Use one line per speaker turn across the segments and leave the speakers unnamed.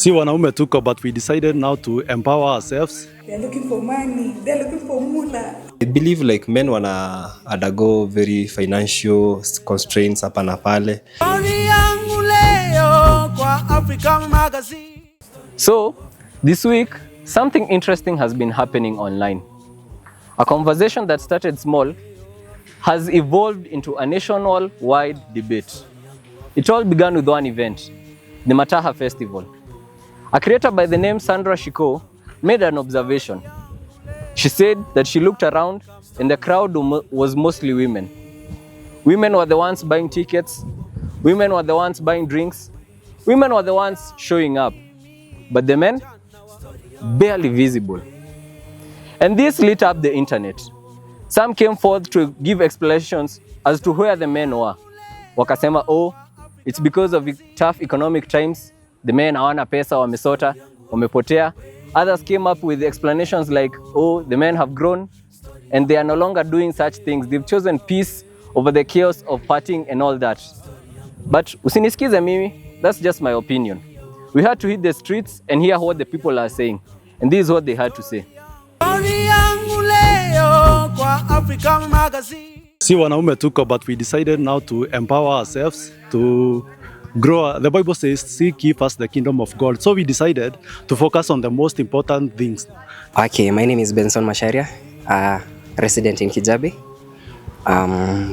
Si wanaume tuko, but we decided now to empower ourselves.
They're looking for money, they're looking for moolah.
I believe like men wana undergo very financial constraints hapa na pale.
So, this week, something interesting has been happening online. A conversation that started small has evolved into a national-wide debate. It all began with one event, the Mataha Festival. A creator by the name Sandra Shiko made an observation. She said that she looked around and the crowd was mostly women. Women were the ones buying tickets, women were the ones buying drinks, women were the ones showing up, but the men, barely visible. And this lit up the internet. Some came forth to give explanations as to where the men were. Wakasema, oh, it's because of tough economic times, the men hawana pesa, wamesota, wamepotea. Others came up with explanations like, oh, the men have grown and they are no longer doing such things. They've chosen peace over the chaos of partying and all that. But usinisikize mimi, that's just my opinion. We had to hit the streets and hear what the people are saying. And this is what they had to say.
Si wanaume tuko, but we decided now to empower ourselves to grow. The Bible says, seek ye first the kingdom of God. So we decided to focus on the most important things.
Okay, my name is Benson Masharia, resident in Kijabe.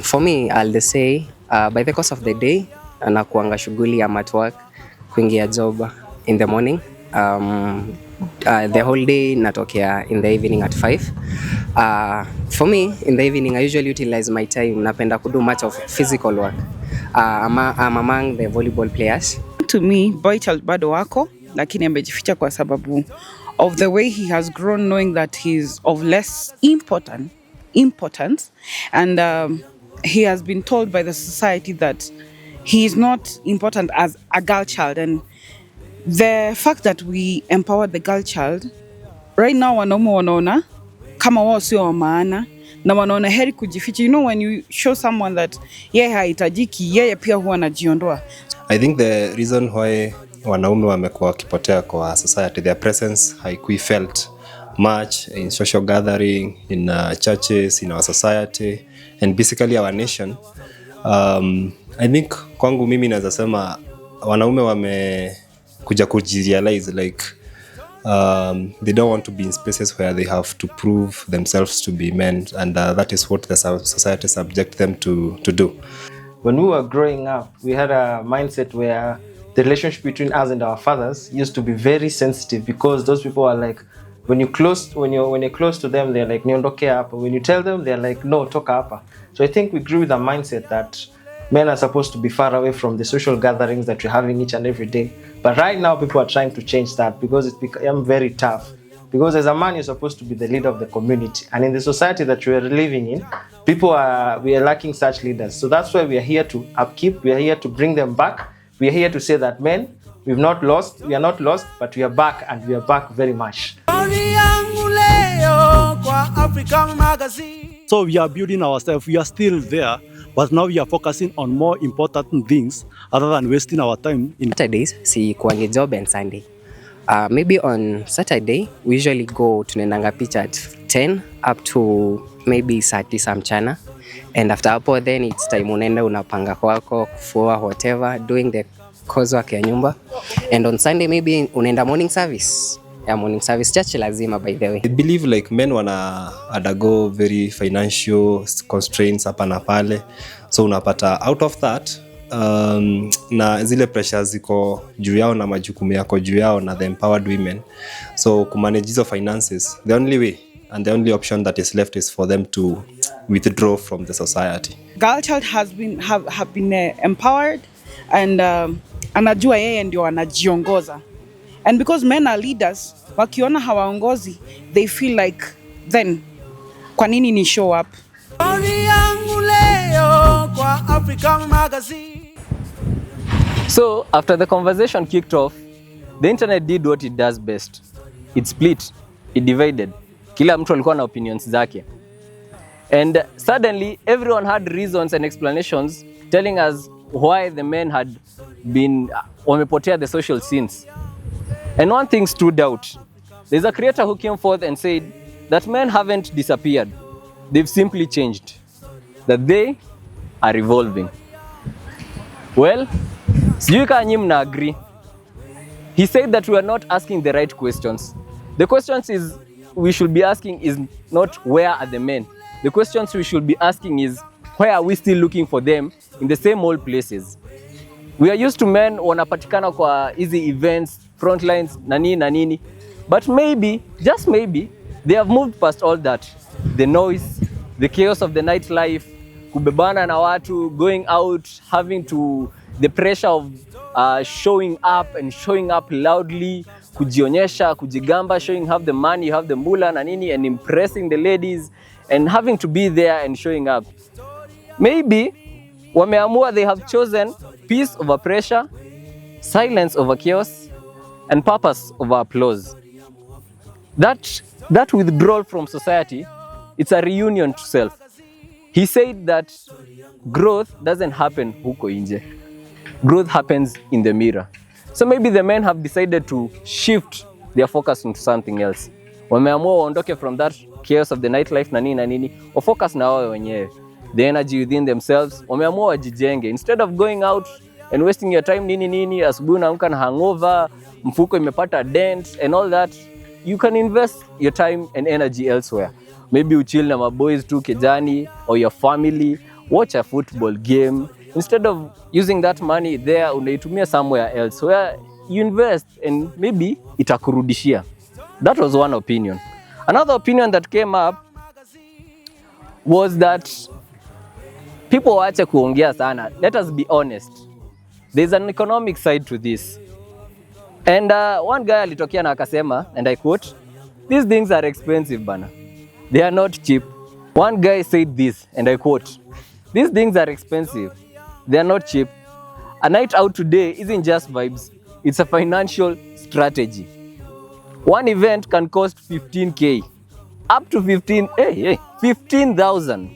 For me, I'll just say, by the course of the day, nakuanga shughuli, I'm at work, kuingia job in the morning. The whole day natokea in the evening at 5. For me, in the evening, I usually utilize my time. Napenda kudo much of physical work. I'm among the volleyball players.
To me, boy child bado wako, lakini amejificha kwa sababu of the way he has grown, knowing that he's of less importance, and he has been told by the society that he is not important as a girl child. And the fact that we empower the girl child right now, wanaume wanaona kama wao sio wa maana na wanaona heri kujificha. You know, when you show someone that yeye haitajiki, yeye pia huwa anajiondoa.
I think the reason why wanaume wamekuwa wakipotea kwa society, their presence haikui felt much in social gathering, in churches, in our society, and basically our nation. I think kwangu mimi naweza sema wanaume wamekuja kujirealize like they don't want to be in spaces where they have to prove themselves to be men, and that is what the society subject them to do.
When we were growing up, we had a mindset where the relationship between us and our fathers used to be very sensitive, because those people are like, when you're close to them, they're like niondoke hapa. When you tell them, they're like no, toka hapa. So I think we grew with a mindset that men are supposed to be far away from the social gatherings that we're having each and every day. But right now, people are trying to change that because it's become very tough. Because as a man, you're supposed to be the leader of the community. And in the society that we are living in, we are lacking such leaders. So that's why we are here to upkeep, we are here to bring them back. We are here to say that men, we are not lost, but we are back, and we are back very much.
So we are building ourselves, we are still there, but now we are focusing on more important things other than wasting our time in
Saturdays, si kuangi job and Sunday. Maybe on Saturday, we usually go tunaendanga pitch at 10 up to maybe saa 9 mchana. And after hapo, then it's time unaenda unapanga kwako, kufua, whatever, doing the cause work ya nyumba. And on Sunday, maybe unaenda morning service. Yeah, morning service church lazima, by the way.
I believe like men wana undergo very financial constraints hapa na pale. So unapata out of that, na zile pressures ziko juu yao na majukumu yako juu yao na the empowered women. So kumanage hizo finances, the only way and the only option that is left is for them to withdraw from the society.
Girl child have been empowered, and anajua yeye ndio anajiongoza. And because men are leaders, wakiona hawaongozi, they feel like, then kwa nini ni show up?
So, after the conversation kicked off, the internet did what it does best. It split, it divided. Kila mtu alikuwa na opinions zake. And suddenly, everyone had reasons and explanations telling us why the men had been wamepotea the social scenes. And one thing stood out. There's a creator who came forth and said that men haven't disappeared. They've simply changed. That they are evolving. Well, sijui kama nyinyi mna agree. He said that we are not asking the right questions. The questions we should be asking is not where are the men. The questions we should be asking is why are we still looking for them in the same old places? We are used to men wanapatikana kwa hizi events, front lines, na nini. But maybe, just maybe, they have moved past all that. The noise, the chaos of the nightlife, kubebana na watu, going out, the pressure of showing up loudly, kujionyesha, kujigamba, showing have the money, you have the mula na nini, and impressing the ladies, and having to be there and showing up. Maybe, wameamua they have chosen peace over pressure, silence over chaos, and purpose over applause. That withdrawal from society, it's a reunion to self. He said that growth doesn't happen huko nje. Growth happens in the mirror. So maybe the men have decided to shift their focus into something else. Wameamua waondoke from that chaos of the nightlife na nini, wa focus na wao wenyewe. The energy within themselves, wameamua wajijenge. Instead of going out and wasting your time nini, asubuhi unaamka na hangover, mfuko imepata dent and all that, you can invest your time and energy elsewhere. Maybe uchill na maboys tu kejani or your family, watch a football game. Instead of using that money there, unaitumia somewhere else where you invest and maybe itakurudishia. That was one opinion. Another opinion that came up was that people waache kuongea sana. Let us be honest. There's an economic side to this. And one guy alitokea na akasema, and I quote, "These things are expensive, bana. They are not cheap." One guy said this, and I quote, "These things are expensive. They are not cheap. A night out today isn't just vibes. It's a financial strategy. One event can cost 15K, up to 15,000.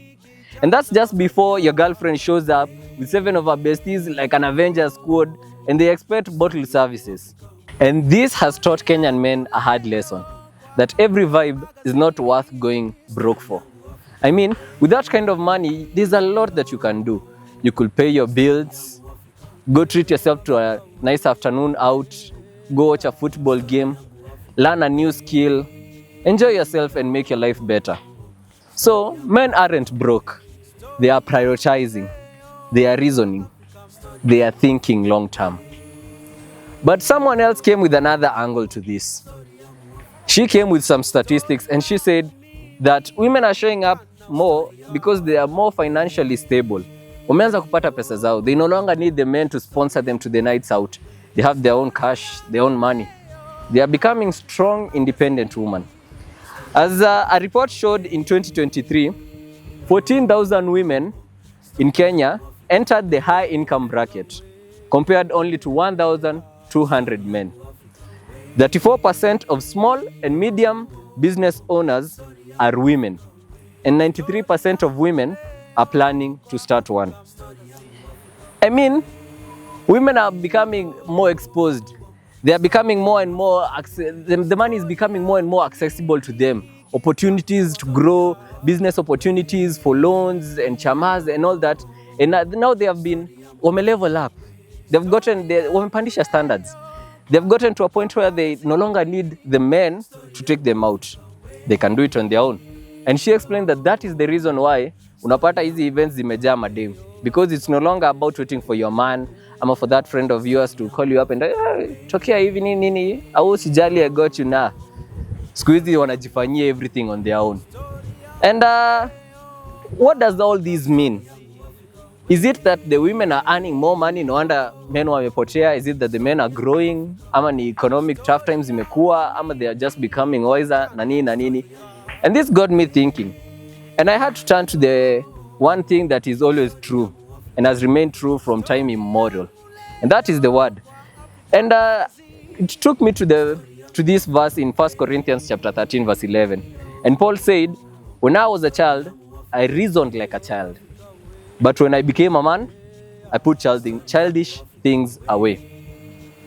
And that's just before your girlfriend shows up with 7 of her besties like an Avengers squad, and they expect bottle services." And this has taught Kenyan men a hard lesson, that every vibe is not worth going broke for. I mean, with that kind of money, there's a lot that you can do. You could pay your bills, go treat yourself to a nice afternoon out, go watch a football game, learn a new skill, enjoy yourself and make your life better. So, men aren't broke. They are prioritizing, they are reasoning, they are thinking long term. But someone else came with another angle to this. She came with some statistics and she said that women are showing up more because they are more financially stable. Wameanza kupata pesa zao. They no longer need the men to sponsor them to the nights out. They have their own cash, their own money. They are becoming strong, independent women. As a report showed in 2023, 14,000 women in Kenya entered the high income bracket, compared only to 1,200 men. 34% of small and medium business owners are women, and 93% of women are planning to start one. I mean, women are becoming more exposed. They are becoming more and more, the money is becoming more and more accessible to them. Opportunities to grow, business opportunities for loans and chamas and all that. And now they have been, level up. They've gotten, wamepandisha standards. They've gotten to a point where they no longer need the men to take them out. They can do it on their own. And she explained that that is the reason why unapata hizi events zimejaa madem. Because it's no longer about waiting for your man, ama for that friend of yours to call you up and tokea hivi nini, au sijali I got you na. Siku hizi wanajifanyia everything on their own. And what does all this mean? Is it that the women are earning more money, no wonder men wamepotea? Is it that the men are growing? Ama ni economic tough times imekuwa? Ama they are just becoming wiser? Na nini? And this got me thinking. And I had to turn to the one thing that is always true and has remained true from time immemorial. And that is the word. And it took me to this verse in 1 Corinthians chapter 13, verse 11. And Paul said, "When I was a child, I reasoned like a child. But when I became a man, I put childish things away."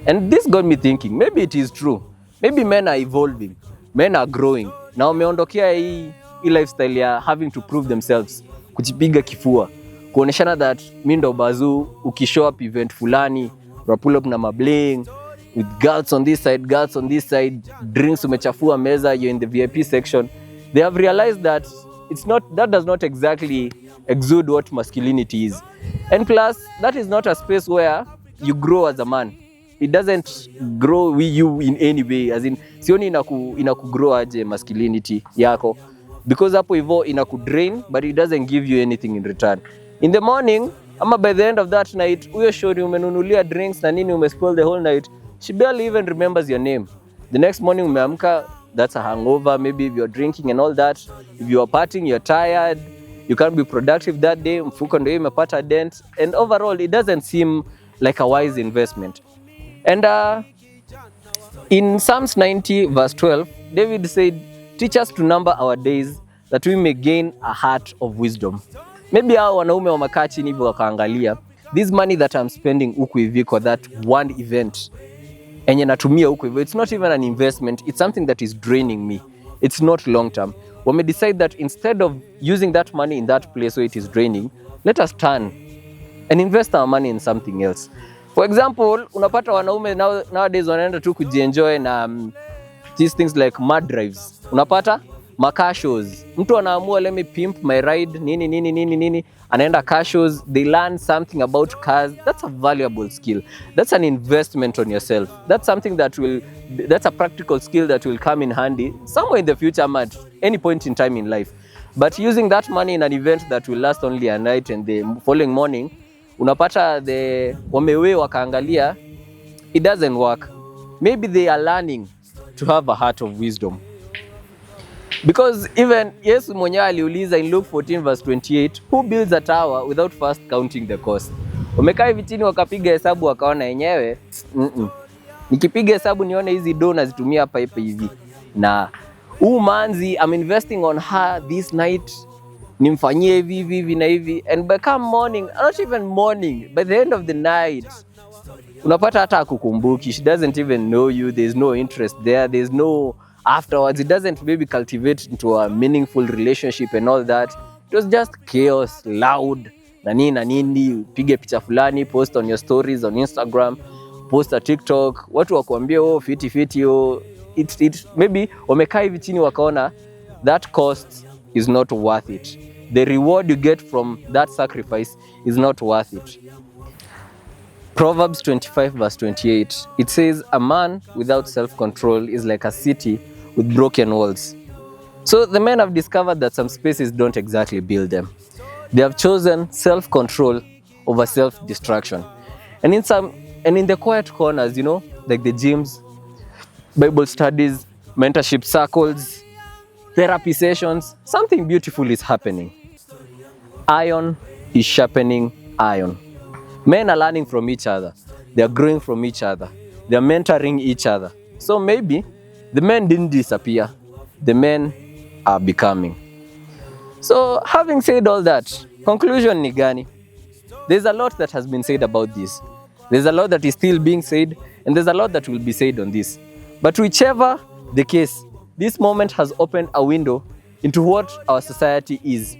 And this got me thinking, maybe it is true. Maybe men are evolving, men are growing. Na wameondokea hii lifestyle ya having to prove themselves, kujipiga kifua, kuoneshana that mi ndo bazoo, ukishow up event fulani, una pull up na mabling, with girls on this side, girls on this side, drinks umechafua meza, you're in the VIP section. They have realized that that does not exactly exude what masculinity is. And plus, that is not a space where you grow as a man. It doesn't grow with you in any way, as in sioni inaku grow aje masculinity yako, because hapo hivyo inaku drain, but it doesn't give you anything in return. In the morning ama by the end of that night, huyo shori umenunulia drinks na nini, umespoil the whole night, she barely even remembers your name. The next morning umeamka, that's a hangover, maybe if you're drinking and all that. If you are partying, you're tired, you can't be productive that day, mfuko ndio imepata dent, and overall it doesn't seem like a wise investment. And in Psalms 90 verse 12, David said, teach us to number our days that we may gain a heart of wisdom. Maybe hao wanaume wamekaa chini hivyo wakaangalia, this money that I'm spending huku hivi kwa that one event enye natumia huku hivyo, it's not even an investment, it's something that is draining me, it's not long term. Wame decide that instead of using that money in that place where it is draining, let us turn and invest our money in something else. For example, unapata wanaume nowadays wanaenda tu kujienjoy na these things like mud drives. Unapata car shows. Mtu anaamua let me pimp my ride nini, anaenda car shows, they learn something about cars. That's a valuable skill. That's an investment on yourself. That's something that's a practical skill that will come in handy somewhere in the future, at any point in time in life. But using that money in an event that will last only a night and the following morning, unapata wamewe wakaangalia, it doesn't work. Maybe they are learning to have a heart of wisdom. Because even Yesu mwenyewe aliuliza in Luke 14 verse 28, who builds a tower without first counting the cost? Wamekaa hivi chini wakapiga hesabu wakaona yenyewe, nikipiga hesabu nione hizi do nazitumia hapa hivi. Na manzi, I'm investing on her this night, nimfanyie hivi na hivi, and by come morning, not even morning, by the end of the night, unapata hata akukumbuki, she doesn't even know you, there's no interest there's no afterwards, it doesn't maybe cultivate into a meaningful relationship and all that. It was just chaos, loud, na nini, pige picha fulani, post on your stories on Instagram, post a TikTok, watu wakuambia fiti it maybe wamekaa hivi chini wakaona that cost is not worth it. The reward you get from that sacrifice is not worth it. Proverbs 25 verse 28, it says, a man without self-control is like a city with broken walls. So the men have discovered that some spaces don't exactly build them. They have chosen self-control over self-destruction. And in the quiet corners, like the gyms, Bible studies, mentorship circles, therapy sessions, something beautiful is happening. Iron is sharpening iron. Men are learning from each other. They are growing from each other. They are mentoring each other. So maybe the men didn't disappear. The men are becoming. So having said all that, conclusion ni gani? There's a lot that has been said about this. There's a lot that is still being said, and there's a lot that will be said on this. But whichever the case, this moment has opened a window into what our society is,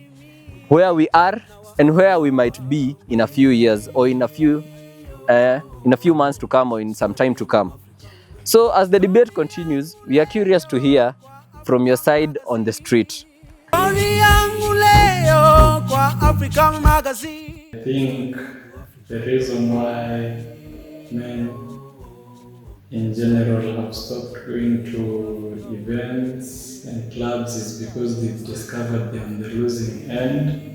where we are and where we might be in a few years, or in a few months to come, or in some time to come. So as the debate continues, we are curious to hear from your side on the street.
I think the reason why men in general have stopped going to events and clubs is because they've discovered they're on the losing end,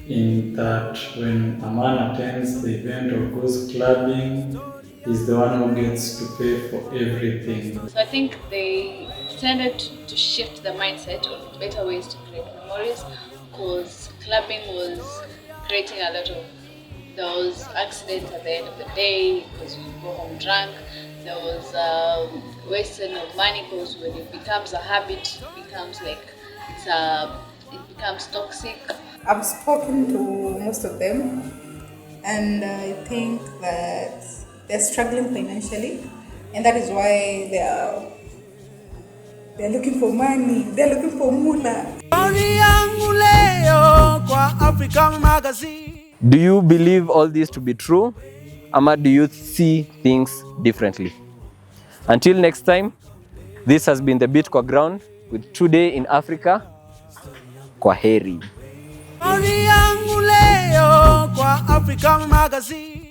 in that when a man attends the event or goes clubbing, he's the one who gets to pay for everything.
So I think they tended to shift the mindset on better ways to create memories, because clubbing was creating a lot of those accidents at the end of the day because you go home drunk. There was wasting of money because when it becomes a habit, it becomes toxic.
I've spoken to most of them, and I think that they're struggling financially, and that is why they're looking for money, they're looking for moolah.
Do you believe all this to be true? Ama do you see things differently? Until next time, this has been The Beat Kwa Ground with Today in Africa. Kwaheri.
African Magazine.